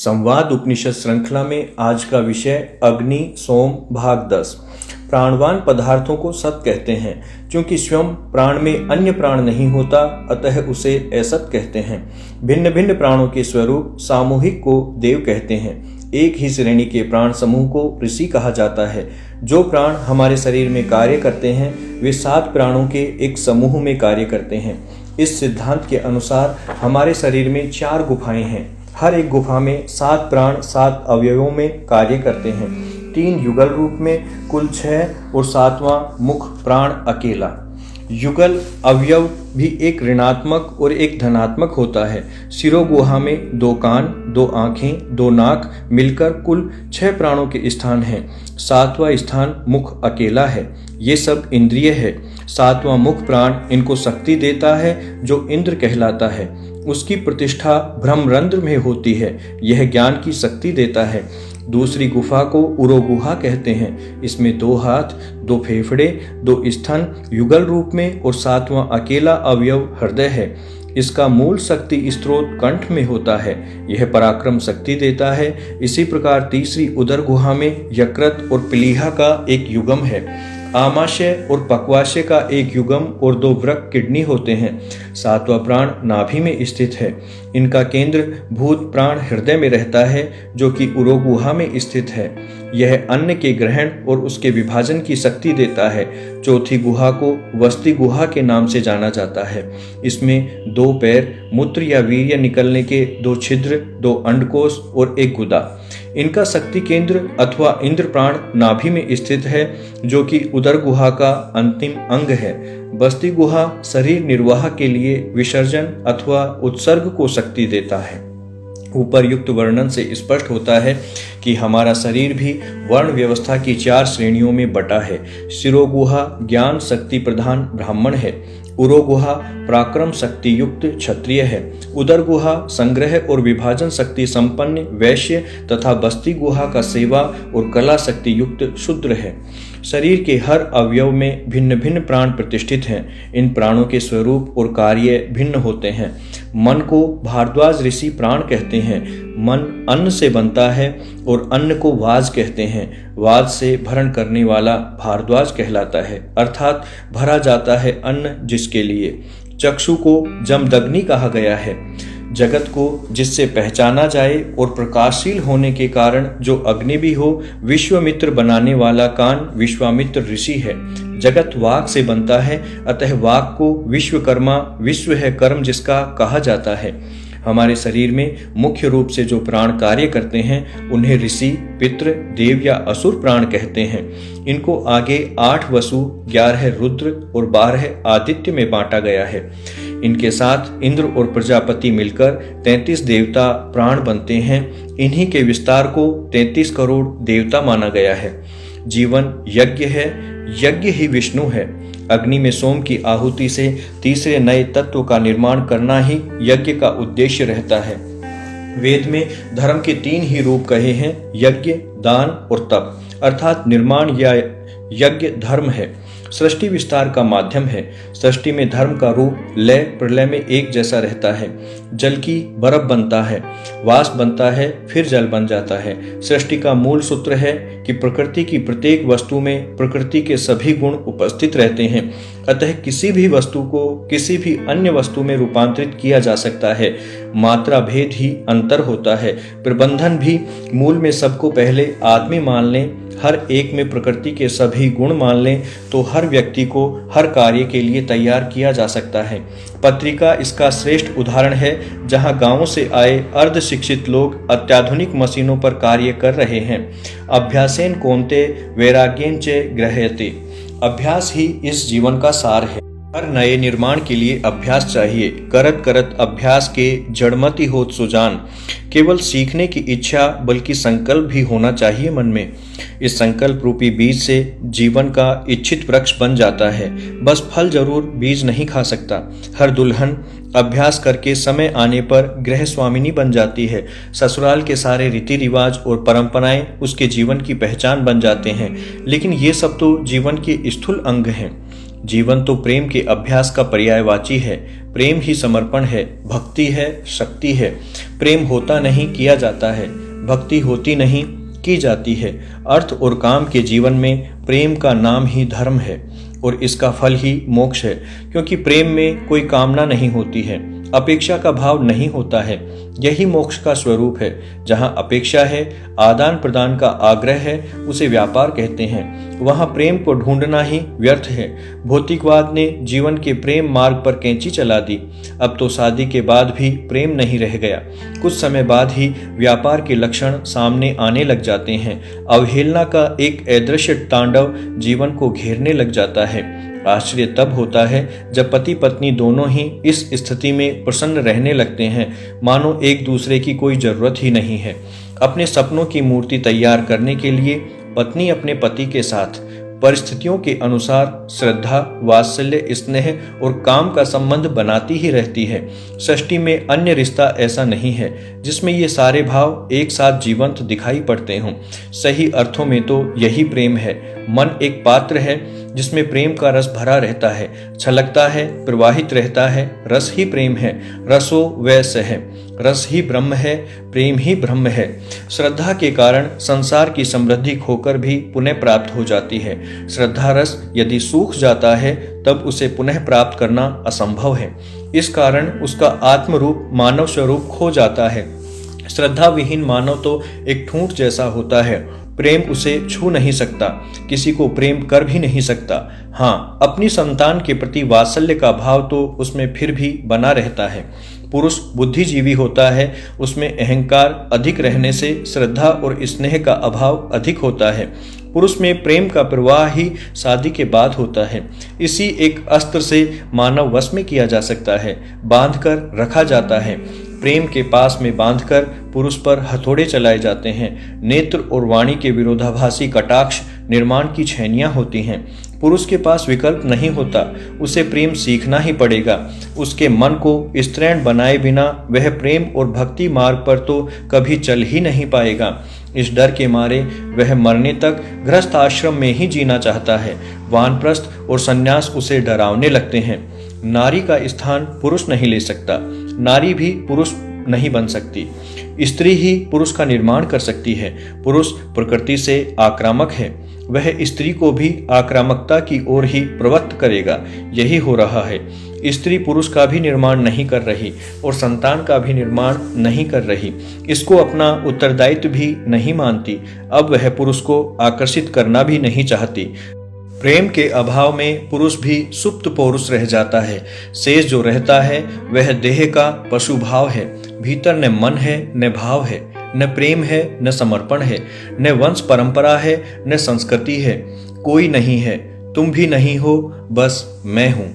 संवाद उपनिषद श्रृंखला में आज का विषय अग्नि सोम भाग 10। प्राणवान पदार्थों को सत कहते हैं क्योंकि स्वयं प्राण में अन्य प्राण नहीं होता, अतः उसे असत कहते हैं। भिन्न भिन्न प्राणों के स्वरूप सामूहिक को देव कहते हैं। एक ही श्रेणी के प्राण समूह को ऋषि कहा जाता है। जो प्राण हमारे शरीर में कार्य करते हैं वे 7 प्राणों के एक समूह में कार्य करते हैं। इस सिद्धांत के अनुसार हमारे शरीर में 4 गुफाएं हैं। हर एक गुफा में 7 प्राण 7 अवयवों में कार्य करते हैं। 3 युगल रूप में कुल 6 और 7वां मुख प्राण अकेला। युगल अवयव भी एक ऋणात्मक और एक धनात्मक होता है। सिरो गुहा में 2 कान, 2 आंखें, 2 नाक मिलकर कुल 6 प्राणों के स्थान हैं। 7वां स्थान मुख अकेला है। ये सब इंद्रिय है। 7वां मुख प्राण इनको शक्ति देता है जो इंद्र कहलाता है। उसकी प्रतिष्ठा ब्रह्मरंध्र में होती है। यह ज्ञान की शक्ति देता है। दूसरी गुफा को उरो गुहा कहते हैं। इसमें 2 हाथ, 2 फेफड़े, 2 स्तन युगल रूप में और 7वां अकेला अवयव हृदय है। इसका मूल शक्ति स्त्रोत कंठ में होता है। यह पराक्रम शक्ति देता है। इसी प्रकार तीसरी उदर गुहा में यकृत और प्लीहा का एक युगम है। आमाशय और पक्वाशय का एक युगम और 2 वृक्क किडनी होते हैं। 7वां प्राण नाभि में स्थित है। इनका केंद्र भूत प्राण हृदय में रहता है जो कि उरो गुहा में स्थित है। यह अन्न के ग्रहण और उसके विभाजन की शक्ति देता है। चौथी गुहा को वस्ति गुहा के नाम से जाना जाता है। इसमें 2 पैर, मूत्र या वीर्य निकलने के 2 छिद्र, 2 अंडकोश और 1 गुदा। इनका शक्ति केंद्र अथवा इंद्र प्राण नाभि में स्थित है जो कि उदर गुहा का अंतिम अंग है। बस्ती गुहा शरीर निर्वाह के लिए विसर्जन अथवा उत्सर्ग को शक्ति देता है। ऊपर्युक्त वर्णन से स्पष्ट होता है कि हमारा शरीर भी वर्ण व्यवस्था की 4 श्रेणियों में बटा है। सिरो गुहा ज्ञान शक्ति प्रधान ब्राह्मण है। उरो गुहा पराक्रम शक्ति युक्त क्षत्रिय है। उदर गुहा संग्रह और विभाजन शक्ति संपन्न वैश्य तथा बस्ती गुहा का सेवा और कला शक्ति युक्त शूद्र है। शरीर के हर अवयव में भिन्न भिन्न प्राण प्रतिष्ठित हैं। इन प्राणों के स्वरूप और कार्य भिन्न होते हैं। मन को भारद्वाज ऋषि प्राण कहते हैं। मन अन्न से बनता है और अन्न को वाज कहते हैं। वाज से भरण करने वाला भारद्वाज कहलाता है, अर्थात भरा जाता है अन्न जिसके लिए। चक्षु को जमदग्नि कहा गया है। जगत को जिससे पहचाना जाए और प्रकाशशील होने के कारण जो अग्नि भी हो, विश्वामित्र बनाने वाला कान विश्वामित्र ऋषि है। जगत वाक से बनता है, अतः वाक को विश्वकर्मा, विश्व है कर्म जिसका कहा जाता है। हमारे शरीर में मुख्य रूप से जो प्राण कार्य करते हैं उन्हें ऋषि, पितृ, देव या असुर प्राण कहते हैं। इनको आगे 8 वसु, 11 रुद्र और 12 आदित्य में बांटा गया है। इनके साथ इंद्र और प्रजापति मिलकर 33 देवता प्राण बनते हैं। इन्हीं के विस्तार को 33 करोड़ देवता माना गया है। जीवन यज्ञ है, यज्ञ ही विष्णु है। अग्नि में सोम की आहुति से तीसरे नए तत्व का निर्माण करना ही यज्ञ का उद्देश्य रहता है। वेद में धर्म के 3 ही रूप कहे हैं, यज्ञ, दान और तप, अर्थात निर्माण या यज्ञ धर्म है। सृष्टि विस्तार का माध्यम है। सृष्टि में धर्म का रूप लय प्रलय में एक जैसा रहता है। जल की बर्फ बनता है, वाष्प बनता है, फिर जल बन जाता है। सृष्टि का मूल सूत्र है कि प्रकृति की प्रत्येक वस्तु में प्रकृति के सभी गुण उपस्थित रहते हैं। अतः किसी भी वस्तु को किसी भी अन्य वस्तु में रूपांतरित किया जा सकता है। मात्रा भेद ही अंतर होता है। प्रबंधन भी मूल में सबको पहले आदमी मान लें, हर एक में प्रकृति के सभी गुण मान लें तो हर व्यक्ति को हर कार्य के लिए तैयार किया जा सकता है। पत्रिका इसका श्रेष्ठ उदाहरण है, जहां गांवों से आए अर्ध शिक्षित लोग अत्याधुनिक मशीनों पर कार्य कर रहे हैं। अभ्यासेन कौन्ते वैराग्येन च गृह्यते। अभ्यास ही इस जीवन का सार है। हर नए निर्माण के लिए अभ्यास चाहिए। करत करत अभ्यास के जड़मति होत सुजान। केवल सीखने की इच्छा बल्कि संकल्प भी होना चाहिए मन में। इस संकल्प रूपी बीज से जीवन का इच्छित वृक्ष बन जाता है। बस फल जरूर बीज नहीं खा सकता। हर दुल्हन अभ्यास करके समय आने पर गृह स्वामिनी बन जाती है। ससुराल के सारे रीति रिवाज और परंपराएं उसके जीवन की पहचान बन जाते हैं। लेकिन ये सब तो जीवन के स्थूल अंग हैं। जीवन तो प्रेम के अभ्यास का पर्यायवाची है। प्रेम ही समर्पण है, भक्ति है, शक्ति है। प्रेम होता नहीं, किया जाता है। भक्ति होती नहीं, की जाती है। अर्थ और काम के जीवन में प्रेम का नाम ही धर्म है और इसका फल ही मोक्ष है, क्योंकि प्रेम में कोई कामना नहीं होती है, अपेक्षा का भाव नहीं होता है। यही मोक्ष का स्वरूप है। जहाँ अपेक्षा है, आदान प्रदान का आग्रह है, उसे व्यापार कहते हैं। वहाँ प्रेम को ढूंढना ही व्यर्थ है। भौतिकवाद ने जीवन के प्रेम मार्ग पर कैंची चला दी। अब तो शादी के बाद भी प्रेम नहीं रह गया। कुछ समय बाद ही व्यापार के लक्षण सामने आने लग जाते हैं। अवहेलना का एक अदृश्य तांडव जीवन को घेरने लग जाता है। आश्चर्य तब होता है जब पति पत्नी दोनों ही इस स्थिति में प्रसन्न रहने लगते हैं, मानो एक दूसरे की कोई जरूरत ही नहीं है। अपने सपनों की मूर्ति तैयार करने के लिए पत्नी अपने पति के साथ परिस्थितियों के अनुसार श्रद्धा, वात्सल्य, स्नेह और काम का संबंध बनाती ही रहती है। सृष्टि में अन्य रिश्ता ऐसा नहीं है जिसमें ये सारे भाव एक साथ जीवंत दिखाई पड़ते हों। सही अर्थों में तो यही प्रेम है। मन एक पात्र है जिसमें प्रेम का रस भरा रहता है, छलकता है, प्रवाहित रहता है। रस ही प्रेम है, रसो वैस है। रस ही ब्रह्म है, प्रेम ही ब्रह्म है। श्रद्धा के कारण संसार की समृद्धि खोकर भी पुनः प्राप्त हो जाती है। श्रद्धा रस यदि सूख जाता है तब उसे पुनः प्राप्त करना असंभव है। इस कारण उसका आत्म रूप, मानव स्वरूप खो जाता है। श्रद्धा विहीन मानव तो एक ठूंठ जैसा होता है। प्रेम उसे छू नहीं सकता, किसी को प्रेम कर भी नहीं सकता। हाँ, अपनी संतान के प्रति वात्सल्य का भाव तो उसमें फिर भी बना रहता है। पुरुष बुद्धिजीवी होता है, उसमें अहंकार अधिक रहने से श्रद्धा और स्नेह का अभाव अधिक होता है। पुरुष में प्रेम का प्रवाह ही शादी के बाद होता है। इसी एक अस्त्र से मानव वश में किया जा सकता है, बांधकर रखा जाता है। प्रेम के पास में बांधकर पुरुष पर हथौड़े चलाए जाते हैं। नेत्र और वाणी के विरोधाभासी कटाक्ष निर्माण की छैनियां होती हैं। पुरुष के पास विकल्प नहीं होता, उसे प्रेम सीखना ही पड़ेगा। उसके मन को स्त्रैण बनाए बिना वह प्रेम और भक्ति मार्ग पर तो कभी चल ही नहीं पाएगा। इस डर के मारे वह मरने तक गृहस्थ आश्रम में ही जीना चाहता है। वानप्रस्थ और सन्यास उसे डरावने लगते हैं। नारी का स्थान पुरुष नहीं ले सकता, नारी भी पुरुष नहीं बन सकती। स्त्री ही पुरुष का निर्माण कर सकती है। पुरुष प्रकृति से आक्रामक है, वह स्त्री को भी आक्रामकता की ओर ही प्रवृत्त करेगा। यही हो रहा है। स्त्री पुरुष का भी निर्माण नहीं कर रही और संतान का भी निर्माण नहीं कर रही। इसको अपना उत्तरदायित्व भी नहीं मानती। अब वह पुरुष को आकर्षित करना भी नहीं चाहती। प्रेम के अभाव में पुरुष भी सुप्त पौरुष रह जाता है। शेष जो रहता है वह देह का पशु भाव है। भीतर न मन है न भाव है, न प्रेम है न समर्पण है, न वंश परंपरा है न संस्कृति है। कोई नहीं है, तुम भी नहीं हो, बस मैं हूँ।